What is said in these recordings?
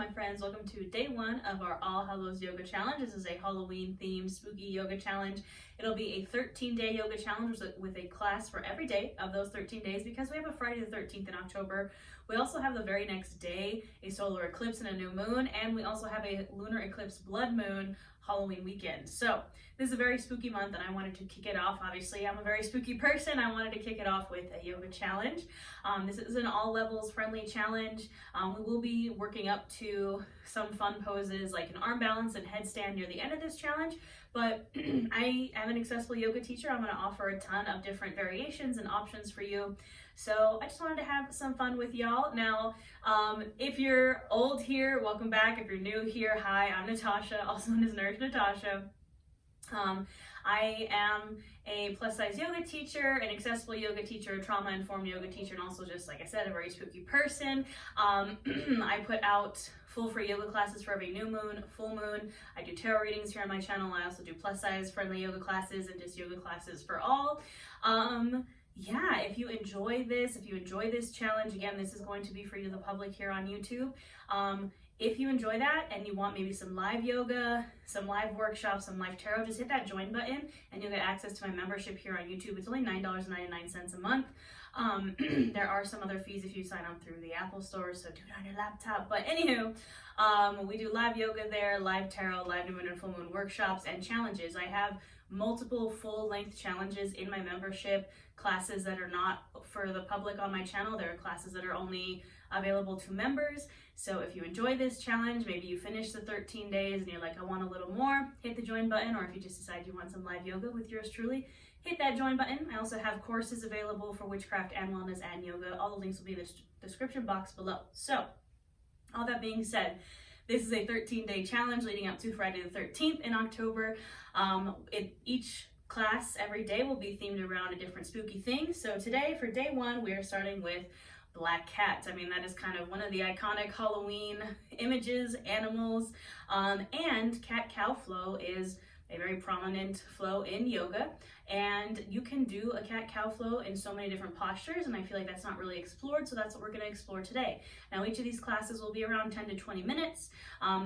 my friends, welcome to day one of our All Hallows Yoga Challenge. This is a Halloween themed spooky yoga challenge. It'll be a 13-day yoga challenge with a class for every day of those 13 days because we have a Friday the 13th in October. We also have the very next day a solar eclipse and a new moon, and we also have a lunar eclipse blood moon Halloween weekend. So this is a very spooky month and I wanted to kick it off. Obviously, I'm a very spooky person. I wanted to kick it off with a yoga challenge. This is an all levels friendly challenge. We will be working up to some fun poses like an arm balance and headstand near the end of this challenge, but I am an accessible yoga teacher. I'm going to offer a ton of different variations and options for you. So I just wanted to have some fun with y'all. Now, if you're old here, welcome back. If you're new here, hi, I'm Natasha, also known as Nurse Natasha. I am a plus size yoga teacher, an accessible yoga teacher, a trauma informed yoga teacher, and also just, like I said, a very spooky person. I put out full free yoga classes for every new moon, full moon. I do tarot readings here on my channel. I also do plus size friendly yoga classes and just yoga classes for all. Yeah, if you enjoy this challenge, again, this is going to be free to the public here on YouTube. If you enjoy that and you want maybe some live yoga, some live workshops, some live tarot, just hit that join button and you'll get access to my membership here on YouTube. It's only $9.99 a month. There are some other fees if you sign up through the Apple Store, so do it on your laptop. But anywho, we do live yoga there, live tarot, live new moon and full moon workshops and challenges. I have multiple full-length challenges in my membership, classes that are not for the public on my channel. There are classes that are only available to members. So if you enjoy this challenge, maybe you finish the 13 days and you're like, I want a little more, hit the join button. Or if you just decide you want some live yoga with yours truly, hit that join button. I also have courses available for witchcraft and wellness and yoga. All the links will be in the description box below. So all that being said, this is a 13-day challenge leading up to Friday the 13th in October. Each class every day will be themed around a different spooky thing. So today, for day one, we are starting with black cats. I mean, that is kind of one of the iconic Halloween images, animals, and cat-cow flow is a very prominent flow in yoga, and you can do a cat-cow flow in so many different postures, and I feel like that's not really explored, so that's what we're going to explore today. Now, each of these classes will be around 10 to 20 minutes,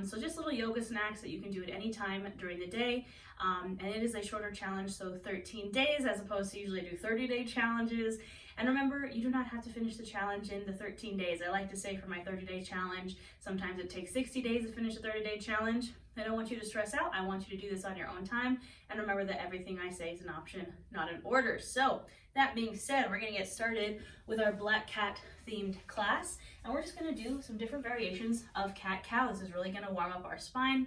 so just little yoga snacks that you can do at any time during the day, and it is a shorter challenge, so 13 days as opposed to usually do 30-day challenges. And remember, you do not have to finish the challenge in the 13 days. I like to say for my 30-day challenge, sometimes it takes 60 days to finish a 30-day challenge. I don't want you to stress out. I want you to do this on your own time. And remember that everything I say is an option, not an order. So that being said, we're gonna get started with our black cat themed class. And we're just gonna do some different variations of cat-cow. This is really gonna warm up our spine.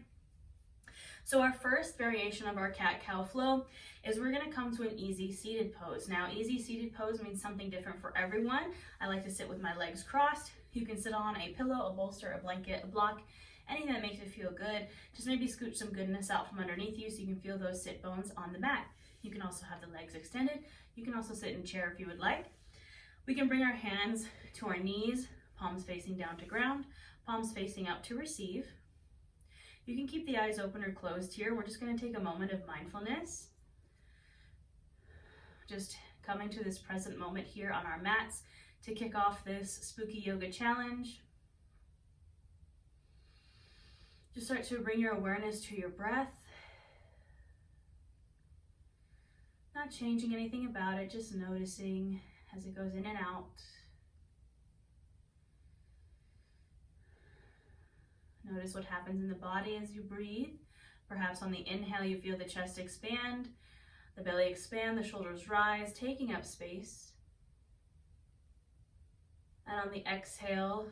So our first variation of our cat-cow flow is we're gonna come to an easy seated pose. Now, easy seated pose means something different for everyone. I like to sit with my legs crossed. You can sit on a pillow, a bolster, a blanket, a block, anything that makes you feel good. Just maybe scooch some goodness out from underneath you so you can feel those sit bones on the mat. You can also have the legs extended. You can also sit in a chair if you would like. We can bring our hands to our knees, palms facing down to ground, palms facing up to receive. You can keep the eyes open or closed here. We're just going to take a moment of mindfulness. Just coming to this present moment here on our mats to kick off this spooky yoga challenge. Just start to bring your awareness to your breath. Not changing anything about it, just noticing as it goes in and out. Notice what happens in the body as you breathe. Perhaps on the inhale, you feel the chest expand, the belly expand, the shoulders rise, taking up space. And on the exhale,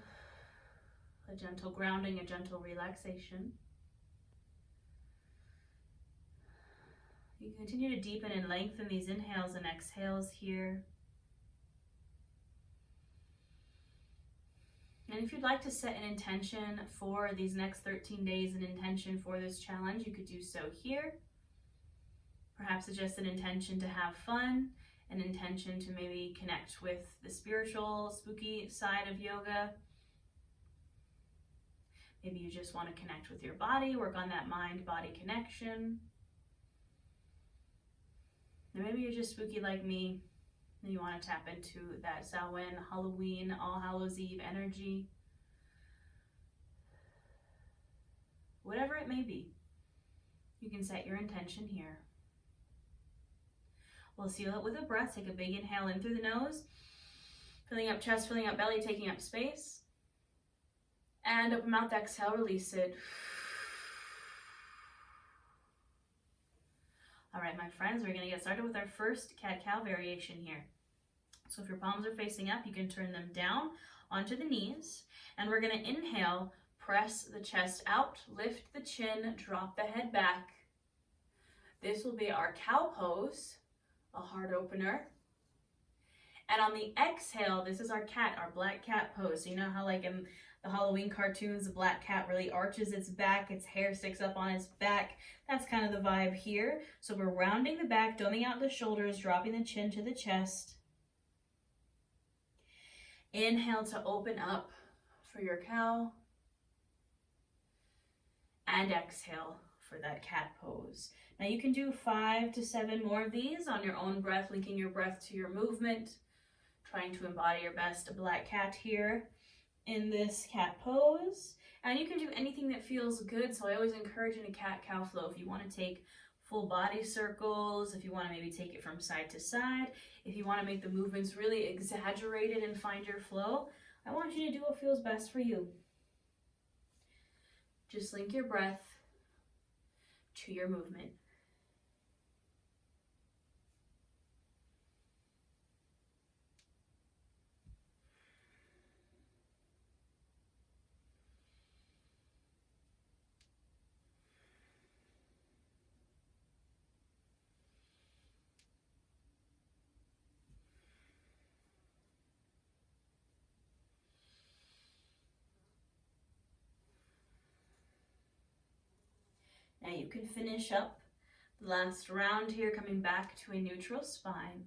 a gentle grounding, a gentle relaxation. You can continue to deepen and lengthen these inhales and exhales here. And if you'd like to set an intention for these next 13 days, an intention for this challenge, you could do so here. Perhaps it's just an intention to have fun, an intention to maybe connect with the spiritual, spooky side of yoga. Maybe you just want to connect with your body, work on that mind-body connection. And maybe you're just spooky like me, and you want to tap into that Samhain, Halloween, All Hallows Eve energy. whatever it may be. You can set your intention here. We'll seal it with a breath. Take a big inhale in through the nose, filling up chest, filling up belly, taking up space. And open mouth, exhale, release it. All right, my friends, we're gonna get started with our first cat-cow variation here. So if your palms are facing up, you can turn them down onto the knees. And we're gonna inhale, press the chest out, lift the chin, drop the head back. This will be our cow pose, a heart opener. And on the exhale, this is our cat, our black cat pose. So you know how like in the Halloween cartoons, the black cat really arches its back, its hair sticks up on its back. That's kind of the vibe here. So we're rounding the back, doming out the shoulders, dropping the chin to the chest. Inhale to open up for your cow. And exhale for that cat pose. Now you can do 5 to 7 more of these on your own breath, linking your breath to your movement, trying to embody your best black cat here in this cat pose. And you can do anything that feels good. So I always encourage in a cat-cow flow, if you want to take full body circles, if you want to maybe take it from side to side, if you want to make the movements really exaggerated and find your flow, I want you to do what feels best for you. Just link your breath to your movement. Now you can finish up the last round here, coming back to a neutral spine.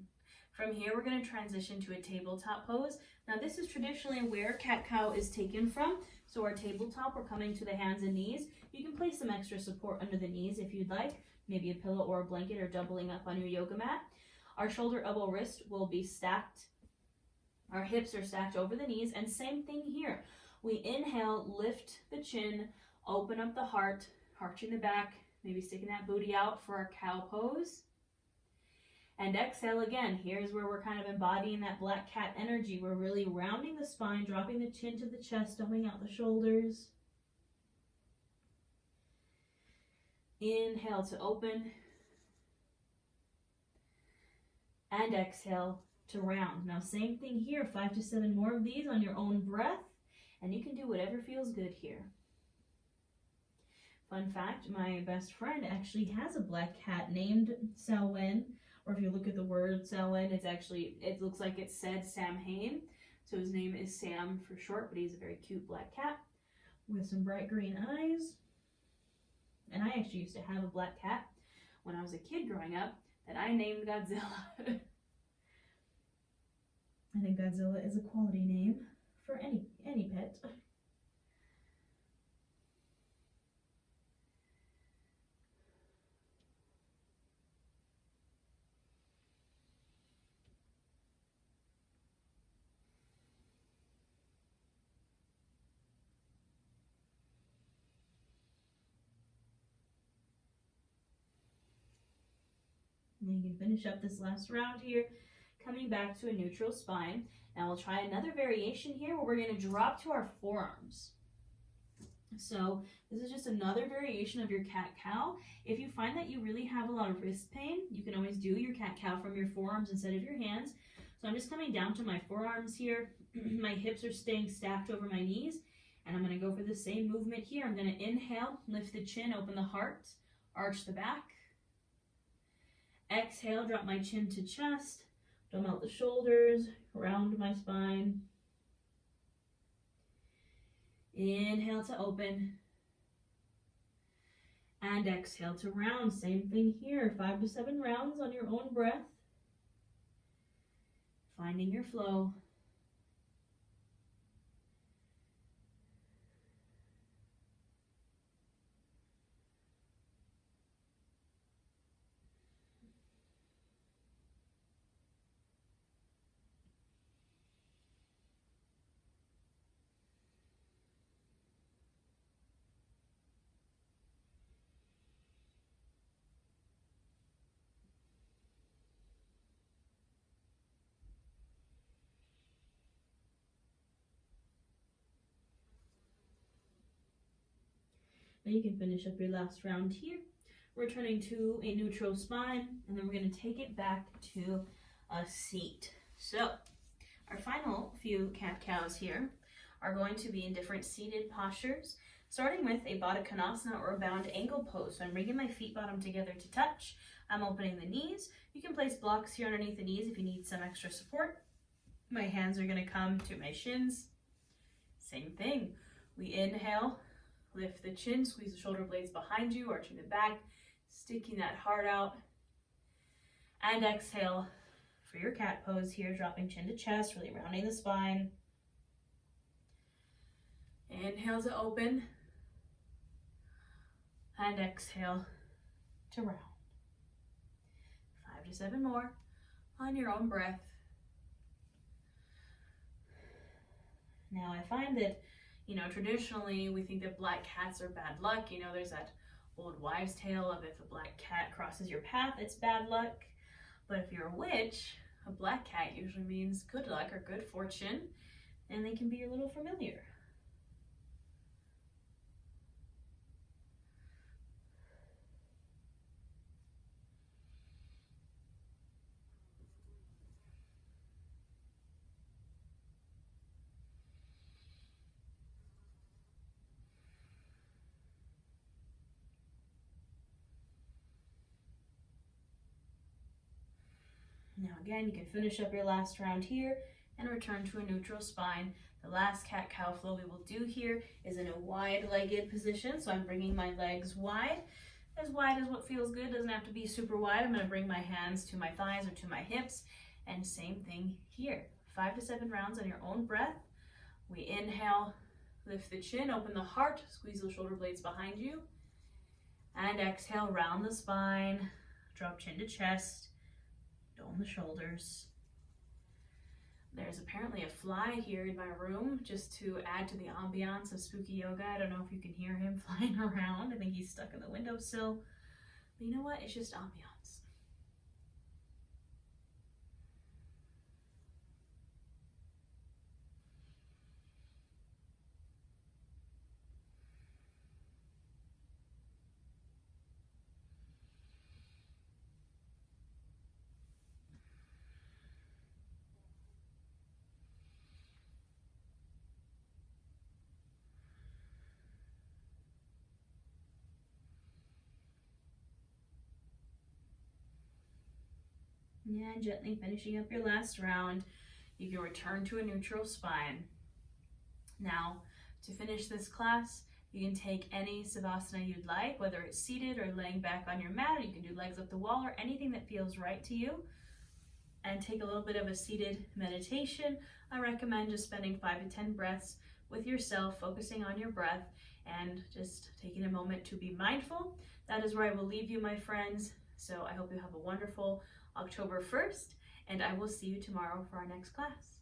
From here, we're going to transition to a tabletop pose. Now this is traditionally where cat-cow is taken from. So our tabletop, we're coming to the hands and knees. You can place some extra support under the knees if you'd like, maybe a pillow or a blanket or doubling up on your yoga mat. Our shoulder, elbow, wrist will be stacked. Our hips are stacked over the knees, and same thing here. We inhale, lift the chin, open up the heart, arching the back, maybe sticking that booty out for our cow pose. And exhale again. Here's where we're kind of embodying that black cat energy. We're really rounding the spine, dropping the chin to the chest, doming out the shoulders. Inhale to open. And exhale to round. Now same thing here, 5 to 7 more of these on your own breath. And you can do whatever feels good here. Fun fact, my best friend actually has a black cat named Selwyn, or if you look at the word Selwyn, it looks like it said Sam Hain. So his name is Sam for short, but he's a very cute black cat with some bright green eyes. And I actually used to have a black cat when I was a kid growing up that I named Godzilla. I think Godzilla is a quality name for any pet. And you can finish up this last round here, coming back to a neutral spine. Now we'll try another variation here where we're going to drop to our forearms. So this is just another variation of your cat-cow. If you find that you really have a lot of wrist pain, you can always do your cat-cow from your forearms instead of your hands. So I'm just coming down to my forearms here. My hips are staying stacked over my knees. And I'm going to go for the same movement here. I'm going to inhale, lift the chin, open the heart, arch the back. Exhale, drop my chin to chest, dome out the shoulders, round my spine. Inhale to open. And exhale to round. Same thing here, 5 to 7 rounds on your own breath. Finding your flow. And you can finish up your last round here, returning to a neutral spine, and then we're going to take it back to a seat. So our final few cat-cows here are going to be in different seated postures, starting with a Baddha Konasana or a bound ankle pose. So I'm bringing my feet bottom together to touch. I'm opening the knees. You can place blocks here underneath the knees if you need some extra support. My hands are going to come to my shins. Same thing. We inhale, lift the chin, squeeze the shoulder blades behind you, arching the back, sticking that heart out. And exhale for your cat pose here, dropping chin to chest, really rounding the spine. Inhale to open. And exhale to round. 5 to 7 more on your own breath. Now I find that, traditionally we think that black cats are bad luck. There's that old wives' tale of if a black cat crosses your path, it's bad luck. But if you're a witch, a black cat usually means good luck or good fortune, and they can be your little familiar. Now again, you can finish up your last round here and return to a neutral spine. The last cat-cow flow we will do here is in a wide-legged position. So I'm bringing my legs wide as what feels good. Doesn't have to be super wide. I'm going to bring my hands to my thighs or to my hips. And same thing here. 5 to 7 rounds on your own breath. We inhale, lift the chin, open the heart, squeeze the shoulder blades behind you. And exhale, round the spine, drop chin to chest. Dome the shoulders. There's apparently a fly here in my room just to add to the ambiance of spooky yoga. I don't know if you can hear him flying around. I think he's stuck in the windowsill. But you know what? It's just ambiance. And gently finishing up your last round, you can return to a neutral spine. Now, to finish this class, you can take any savasana you'd like, whether it's seated or laying back on your mat, or you can do legs up the wall or anything that feels right to you. And take a little bit of a seated meditation. I recommend just spending 5 to 10 breaths with yourself, focusing on your breath and just taking a moment to be mindful. That is where I will leave you, my friends. So I hope you have a wonderful October 1st, and I will see you tomorrow for our next class.